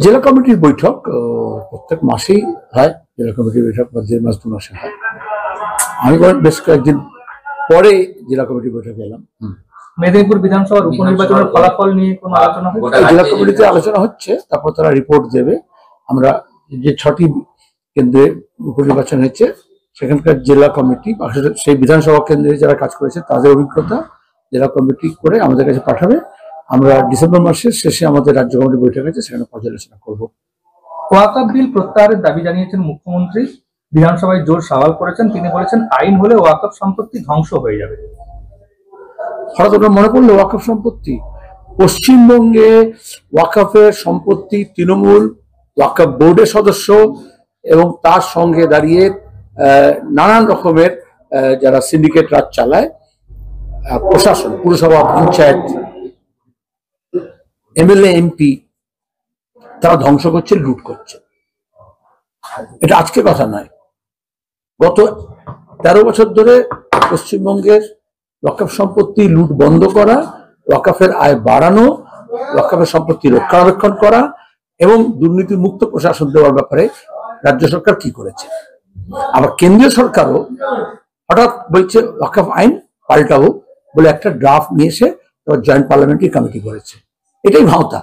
জেলা কমিটির বৈঠক প্রত্যেক মাসেই হয়। জেলা কমিটির বৈঠক 1.5 মাস 2 মাসে হয়। আমি বেশ কয়েকদিন পরে জেলা কমিটির বৈঠকে এলাম। মেদিনীপুর বিধানসভার উপনির্বাচনের ফলাফল নিয়ে কোনো আলোচনা হচ্ছে? জেলা কমিটিতে আলোচনা হচ্ছে, তারপর তারা রিপোর্ট দেবে। আমরা যে 6টি কেন্দ্রে উপনির্বাচন হয়েছে সেখানকার জেলা কমিটি সেই বিধানসভা কেন্দ্রে যারা কাজ করেছে তাদের অভিজ্ঞতা জেলা কমিটি করে আমাদের কাছে পাঠাবে। আমরা ডিসেম্বর মাসের শেষে আমাদের রাজ্য কমিটি বৈঠক আছে, সেখানে পর্যালোচনা করব। ওয়াকফ বিল প্রত্যাহারের দাবি জানিয়েছেন মুখ্যমন্ত্রী। বিধানসভায় জোর সওয়াল করেছেন। তিনি বলেছেন আইন হলে ওয়াকফ সম্পত্তি ধ্বংস হয়ে যাবে। হঠাৎ ওটা মনে পড়লো ওয়াকফ সম্পত্তি। পশ্চিমবঙ্গে ওয়াকফের সম্পত্তি তৃণমূল ওয়াকফ বোর্ডের সদস্য এবং তার সঙ্গে দাঁড়িয়ে নানান রকমের যারা সিন্ডিকেট রাজ চালায়, প্রশাসন, পুরসভা, পঞ্চায়েত, এমএলএ, এমপি, তারা ধ্বংস করছে, লুট করছে। এটা আজকে কথা নয়। গত 13 বছর ধরে পশ্চিমবঙ্গের ওয়াকফ সম্পত্তি লুট বন্ধ করা, ওয়াকফের আয় বাড়ানো, ওয়াকফের সম্পত্তি রক্ষণাবেক্ষণ করা এবং দুর্নীতি মুক্ত প্রশাসন দেওয়ার ব্যাপারে রাজ্য সরকার কি করেছে। আবার কেন্দ্রীয় সরকারও হঠাৎ বলছে ওয়াকফ আইন পাল্টাবো বলে একটা ড্রাফট নিয়ে এসে জয়েন্ট পার্লামেন্টারি কমিটি করেছে। এটাই ভাওতা।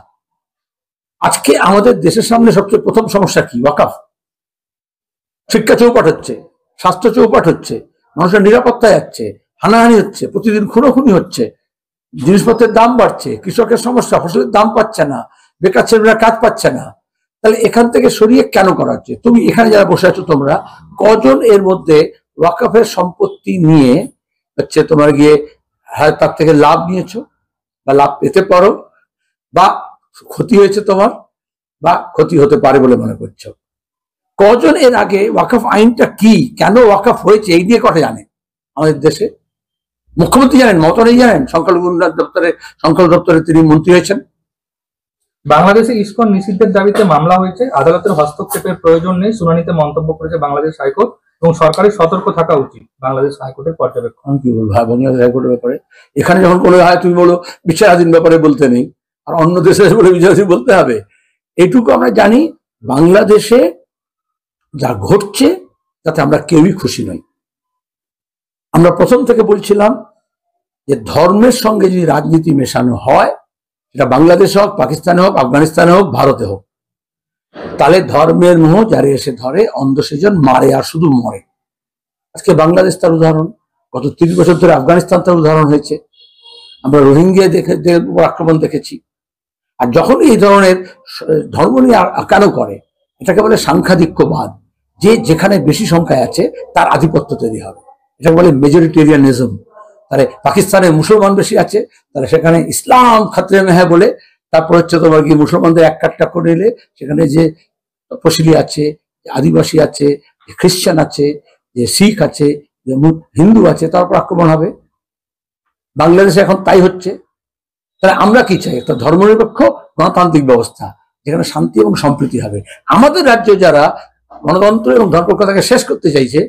আজকে আমাদের দেশের সামনে সবচেয়ে প্রথম সমস্যা কি? ওয়াকফ। শিক্ষা চৌপাট হচ্ছে, স্বাস্থ্য চৌপাট হচ্ছে, মানুষের নিরাপত্তা যাচ্ছে, হানাহানি হচ্ছে, প্রতিদিন খুনোখুনি হচ্ছে, জিনিসপত্রের দাম বাড়ছে, কৃষকের সমস্যা, ফসলের দাম পাচ্ছে না, বেকার ছেলেরা কাজ পাচ্ছে না। তাহলে এখান থেকে সরিয়ে কেন করা হচ্ছে? তুমি এখানে যারা বসে আছো তোমরা কজন এর মধ্যে ওয়াকফের সম্পত্তি নিয়ে হচ্ছে তোমার গিয়ে হ্যাঁ তার থেকে লাভ নিয়েছো বা লাভ পেতে পারো বা ক্ষতি হয়েছে তোমার বা ক্ষতি হতে পারে বলে মনে করছো? কজন এর আগে ওয়াকফ আইনটা কি, কেন ওয়াকফ হয়েছে এই দিয়ে কথা জানে আমাদের দেশে? মুখ্যমন্ত্রী জানেন, মমতা জানেন, সংখ্যালঘু দপ্তরে তিনি মন্ত্রী হয়েছেন। বাংলাদেশে ইসকন নিষিদ্ধের দাবিতে মামলা হয়েছে। আদালতের হস্তক্ষেপের প্রয়োজন নেই শুনানিতে মন্তব্য করেছে বাংলাদেশ হাইকোর্ট এবং সরকারের সতর্ক থাকা উচিত। বাংলাদেশ হাইকোর্টের পর্যবেক্ষণ। কি বলবো বাংলাদেশ হাইকোর্টের ব্যাপারে? এখানে যখন কোনো হয় তুমি বলো বিচারাধীন ব্যাপারে বলতে নেই, আর অন্য দেশে বলে বিচারাধীন বলতে হবে। এইটুকু আমরা জানি, বাংলাদেশে যা ঘটছে তাতে আমরা কেউই খুশি নই। আমরা প্রথম থেকে বলছিলাম যে ধর্মের সঙ্গে যদি রাজনীতি মেশানো হয়, সেটা বাংলাদেশে হোক, পাকিস্তানে হোক, আফগানিস্তানে হোক, ভারতে হোক, তাহলে ধর্মের মোহ যারে এসে ধরে অন্ধ সেজন মারে আর শুধু মরে। আজকে বাংলাদেশ তার উদাহরণ, গত 30 বছর ধরে আফগানিস্তান তার উদাহরণ হয়েছে। আমরা রোহিঙ্গিয়া আক্রমণ দেখেছি। আর যখন এই ধরনের ধর্ম নিয়ে কেন করে, এটাকে বলে সাংখ্যাধিক্যবাদ, যে যেখানে বেশি সংখ্যায় আছে তার আধিপত্য তৈরি হবে। এটাকে বলে মেজরিটেরিয়ানিজম। তাহলে পাকিস্তানে মুসলমান বেশি আছে, তাহলে সেখানে ইসলাম খাতরে মে হ্যায় বলে তারপর হচ্ছে তোমার কি মুসলমানদের এক কাটটা করে নিলে সেখানে যে তপশিলি আছে, আদিবাসী আছে, খ্রিস্টান আছে, যে শিখ আছে, যে হিন্দু আছে, তারপর আক্রমণ হবে। বাংলাদেশে এখন তাই হচ্ছে। তাহলে আমরা কি চাই? একটা ধর্মনিরপেক্ষ গণতান্ত্রিক ব্যবস্থা যেখানে শান্তি এবং সম্প্রীতি হবে। আমাদের রাজ্যে যারা গণতন্ত্র এবং ধর্মনিরপেক্ষতাকে শেষ করতে চাইছে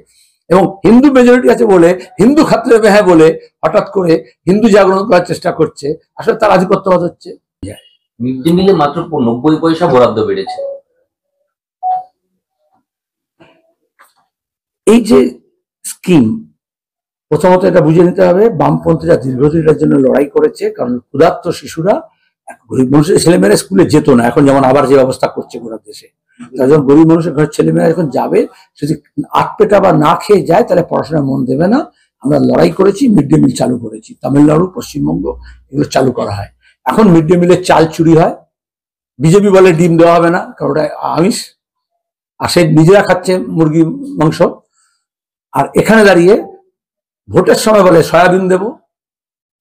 এবং হিন্দু মেজরিটি আছে বলে, হিন্দু খাতরে মে হ্যায় বলে হঠাৎ করে হিন্দু জাগরণ করার চেষ্টা করছে, আসলে তার আধিপত্যবাদ হচ্ছে। মিড ডে মিলে মাত্র 90 পয়সা বরাদ্দ বেড়েছে। এই যে স্কিম, প্রথমত এটা বুঝে নিতে হবে, বামপন্থীরা দীর্ঘদিনের জন্য লড়াই করেছে, কারণ ক্ষুধার্ত শিশুরা, গরিব মানুষের ছেলেমেয়েরা স্কুলে যেত না, এখন যেমন আবার যে ব্যবস্থা করছে গোটা দেশে, তার জন্য গরিব মানুষের ঘরের ছেলেমেয়েরা যখন যাবে, যদি আটপেটা বা না খেয়ে যায় তাহলে পড়াশোনায় মন দেবে না। আমরা লড়াই করেছি, মিড ডে মিল চালু করেছি। তামিলনাড়ু, পশ্চিমবঙ্গ এগুলো চালু করা হয়। এখন মিড ডে মিলের চাল চুরি হয়। বিজেপি বলে ডিম দেওয়া হবে না, কারণ ওটা আমিষ, আর সে নিজেরা খাচ্ছে মুরগি মাংস। আর এখানে দাঁড়িয়ে ভোটের সময় বলে সয়াবিন দেব,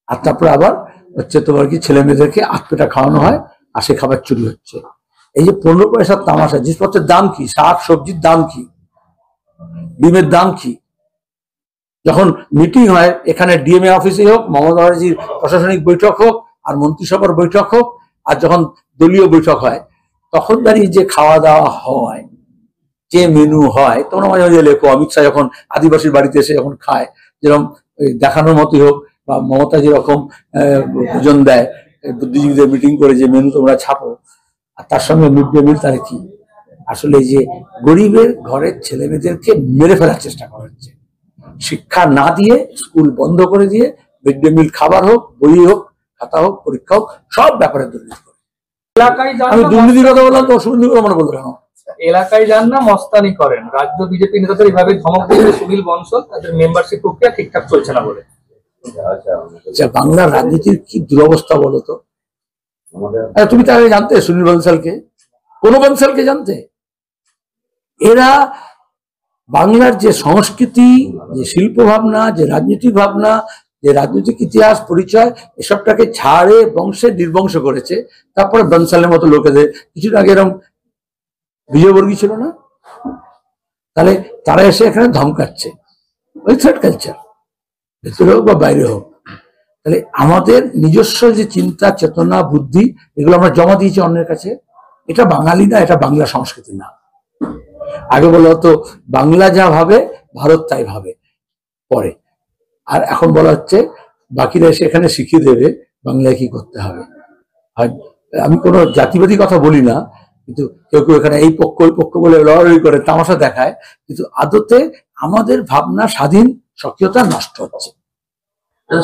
আর তারপরে আবার হচ্ছে তোমার কি ছেলে মেয়েদেরকে আটপেটা খাওয়ানো হয়, আর সে খাবার চুরি হচ্ছে। এই যে 15 পয়সার তামাশা, জিনিসপত্রের দাম কি, শাক সবজির দাম কি, ডিমের দাম কি। যখন মিটিং হয় এখানে ডিএমএ অফিসে হোক, মমতা ব্যানার্জির প্রশাসনিক বৈঠক হোক, আর মন্ত্রিসভার বৈঠক হোক, আর যখন দলীয় বৈঠক হয়, তখন দাঁড়িয়ে যে খাওয়া দাওয়া হয়, যে মেনু হয়, তোমরা মাঝে মাঝে লেখো অমিত শাহ যখন আদিবাসীর বাড়িতে এসে যখন খায়, যেরকম দেখানোর মতোই হোক, বা মমতা যেরকম ভোজন দেয় বুদ্ধিজীবীদের মিটিং করে যে মেনু তোমরা ছাপো, আর তার সঙ্গে মিড ডে মিল, তার কি আসলে এই যে গরিবের ঘরের ছেলে মেয়েদেরকে মেরে ফেলার চেষ্টা করা হচ্ছে। শিক্ষা না দিয়ে, স্কুল বন্ধ করে দিয়ে মিড ডে মিল খাবার হোক, বই হোক, খাতা হোক, পরীক্ষা হোক, সব ব্যাপারে দুর্নীতি করে। এলাকায় যান আমি না দুর্নীতির কথা বললাম তো অসুবিধা করে মনে করলো কেন? এলাকায় যান না মস্তানি করেন, রাজ্য বিজেপি নেতাদের এইভাবে ধমক দিয়েছে সুনীল বনসল, তাদের মেম্বারশিপ প্রক্রিয়া ঠিকঠাক চলছে না বলে। আচ্ছা, বাংলার রাজনীতির কি দুরবস্থা বলো তো? তুমি তাকে জানতে সুনীল বনসালকে? কোন বনসালকে জানতে? এরা বাংলার যে সংস্কৃতি, যে শিল্প ভাবনা, যে রাজনৈতিক ভাবনা, যে রাজনৈতিক ইতিহাস পরিচয়, এসবটাকে ছাড়ে বংশে নির্বংশ করেছে। তারপরে বনসালের মতো লোকেদের, কিছুদিন আগে এরকম বিজয়বর্গী ছিল না, তাহলে তারা এসে এখানে ধমকাচ্ছে। ওই থ্রেড কালচার, ভেতরে হোক বা বাইরে হোক। তাহলে আমাদের নিজস্ব যে চিন্তা, চেতনা, বুদ্ধি, এগুলো আমরা জমা দিয়েছি অন্যের কাছে। এটা বাঙালি না, এটা বাংলা সংস্কৃতি না। আগে বলা হতো বাংলা যা ভাবে ভারত তাই ভাবে, পরে। আর এখন বলা হচ্ছে বাকিরা এসে এখানে শিখিয়ে দেবে বাংলায় কি করতে হবে। আর আমি কোনো জাতিবাদী কথা বলি না, কিন্তু কেউ কেউ এখানে এই পক্ষ ওই পক্ষ বলে লড়াই করে, তামাশা দেখায়, কিন্তু আদতে আমাদের ভাবনা, স্বাধীন সক্রিয়তা নষ্ট হচ্ছে।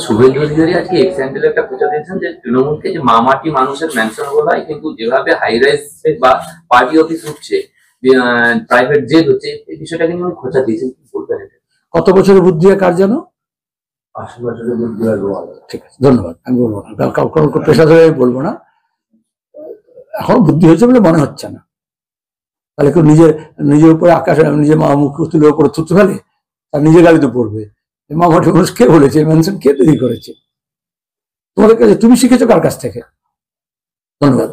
শুভেন্দু অধিকারী আজকে এক্সাম্পল একটা প্রচার দিয়েছেন যে তৃণমূলকে যে মামাটি মানুষের ম্যানশন বলা হয়, কিন্তু যেভাবে হাই রাইজ বা পার্টি অফিস উঠছে, প্রাইভেট জেট হচ্ছে, এই বিষয়টাকে নিয়ে খোঁচা দিয়েছেন, কি বলবেন? কত বছরের বুদ্ধি কার যেন? 80 বছরের বুদ্ধি। ঠিক আছে, ধন্যবাদ। আমি বলবো না, কাউকে পেশা ধরে আমি বলবো না। এখন বুদ্ধি হয়েছে বলে মনে হচ্ছে না। তাহলে কেউ নিজের উপরে আকাশে নিজের মা মুখ তুলে উপরে থুতু ফেলে, তার নিজের গাড়িতে পড়বে। মামাটি মানুষ কে বলেছে? মেনশন কে তৈরি করেছে? তোমাদের কাছে তুমি শিখেছো কার কাছ থেকে? ধন্যবাদ।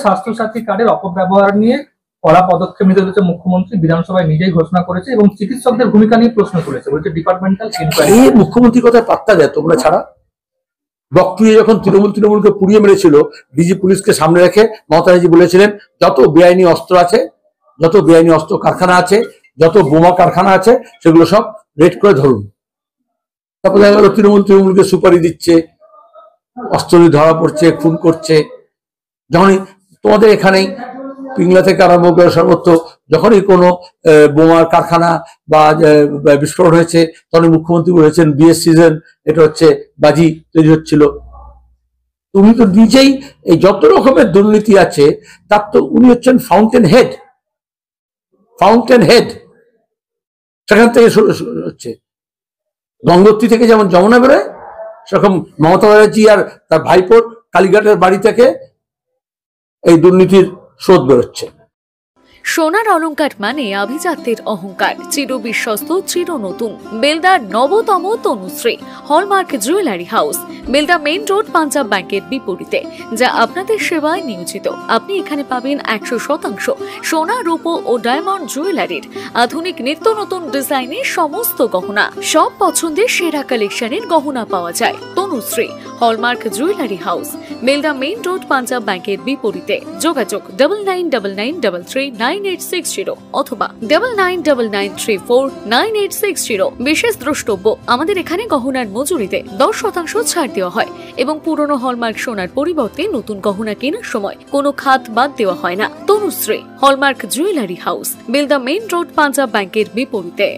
স্বাস্থ্যসাথী কার্ডের অপব্যবহার নিয়ে কড়া পদক্ষেপ নিতে চলেছে মুখ্যমন্ত্রী, বিধানসভায় নিজেই ঘোষণা করেছে এবং চিকিৎসকদের ভূমিকা নিয়ে প্রশ্ন তুলেছে, বলছে ডিপার্টমেন্টাল ইনকোয়ারি। এই মুখ্যমন্ত্রী কথায় পাত্তা দেয় তোমরা ছাড়া? বকটুয়ে যখন তৃণমূলকে পুড়িয়ে মেরেছিল, ডিজি পুলিশকে সামনে রেখে মমতা ব্যানার্জি বলেছিলেন যত বেআইনি অস্ত্র আছে, যত বেআইনি অস্ত্র কারখানা আছে, যত বোমা কারখানা আছে, সেগুলো সব রেড করে ধরুন। তারপর দেখা গেল তৃণমূলকে সুপারি দিচ্ছে, অস্ত্র ধরা পড়ছে, খুন করছে। যখনই তোমাদের এখানেই পিংলা থেকে আরম্ভ করে সর্বত্র যখনই কোনো বোমার কারখানা বা বিস্ফোরণ হয়েছে, তখন মুখ্যমন্ত্রী বলেছেন বিয়ের সিজন, এটা হচ্ছে বাজি তৈরি হচ্ছিল। তুমি তো নিজেই এই যত রকমের দুর্নীতি আছে তার তো উনি হচ্ছেন ফাউন্টেন হেড। সেখান থেকে হচ্ছে গঙ্গোত্রী থেকে যেমন যমুনা বেরোয়, সেরকম মমতা ব্যানার্জি আর তার ভাইপোর কালীঘাটের বাড়ি থেকে এই দুর্নীতির স্রোত বেরোচ্ছে। সোনার অলংকার মানে আভিজাত্যের অহংকার, চির বিশ্বস্ত, চির নতুন। বেলদার নবতম Tanushree hallmark jewellery house, Belda main road, Punjab ব্যাংকের বিপরীতে, যা আপনাদের সেবায় নিয়োজিত। আপনি এখানে পাবেন 100% সোনা, রূপো ও ডায়মন্ড জুয়েলারির আধুনিক নিত্য নতুন ডিজাইনের সমস্ত গহনা। সব পছন্দের সেরা কালেকশনের গহনা পাওয়া যায়। Tanushree hallmark jewellery house, Belda main road, Punjab ব্যাংকের বিপরীতে। যোগাযোগ 9999339860 অথবা 9999349860। বিশেষ দ্রষ্টব্য, আমাদের এখানে গহনার মজুরিতে 10% ছাড় দেওয়া হয় এবং পুরনো হলমার্ক সোনার পরিবর্তে নতুন গহনা কেনার সময় কোনো খাত বাদ দেওয়া হয় না। Tanushree hallmark jewellery house, Belda main road, Punjab ব্যাংকের বিপরীতে।